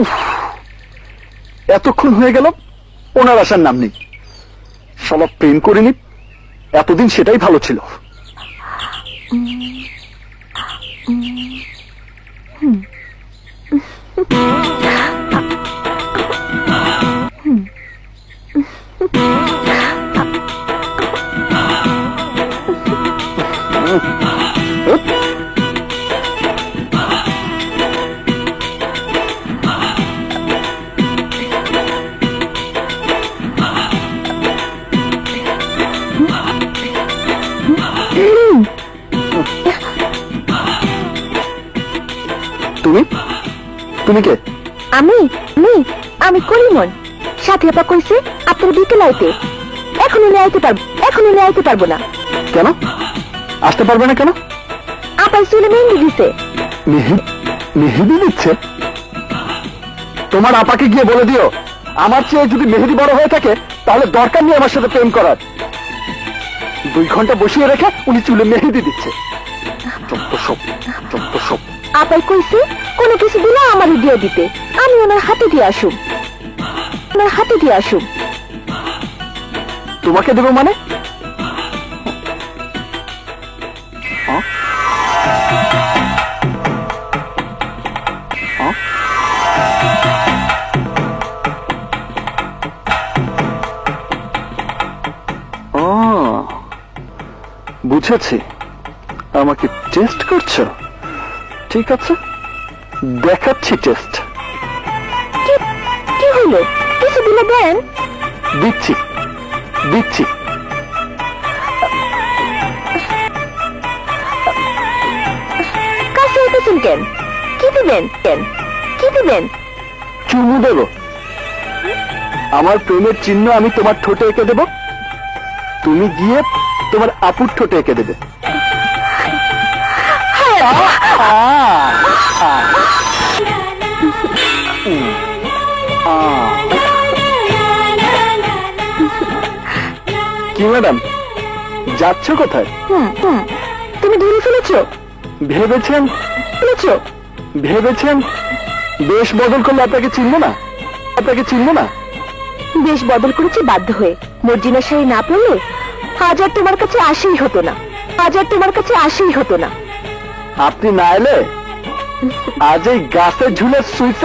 উফ, এতক্ষণ হয়ে গেল ওনার আসার নাম নেই। শালা প্রেম করিনি এতদিন, সেটাই ভালো ছিল। তুমি তুমি কে? আমি আমি আমি করিমন। সাথী আপা কইছে আপনার বিকেল আইতে। এখনই আইতে পারবো না। কেন আসতে পারবে না কেন? আপাই চুলে মেহেন্দি দিছে। মেহেদি দিচ্ছে? তোমার আপাকে গিয়ে বলে দিও, আমার চেয়ে যদি মেহেদি বড় হয়ে থাকে তাহলে দরকার নেই আমার সাথে প্রেম করার। 2 ঘন্টা বসিয়ে রেখে উনি চুলে মেহেদি দিচ্ছে। চত্ব। আপাই কইছে কোনো কিছু দিলে আমারই দিয়ে দিতে, আমি ওনার হাতে দিয়ে আসুম। তোমাকে দেবো মানে? বুঝেছি, আমাকে টেস্ট করছো। ঠিক আছে, দেখাচ্ছি টেস্ট। কি হলো? কিছু দিলে দেন। দিচ্ছি। কাছে হইতেছেন কেন? কি দিবেন? চুমু দেব। আমার প্রেমের চিহ্ন আমি তোমার ঠোঁটে এঁকে দেব, তুমি গিয়ে তোমার আপুর ঠোঁটে এঁকে দেবে। কি ম্যাডাম, যাচ্ছ কোথায়? তুমি ধরে ফেলেছো? ভেবেছেন বেশ বদল করলে আপনাকে চিনবো না? বেশ বদল করেছি বাধ্য হয়ে। মর্জিনা শাড়ি না পরলে আজ আর তোমার কাছে আসেই হতো না। আপনি না এলে আজ এই গাছের ঝুলে সুইচ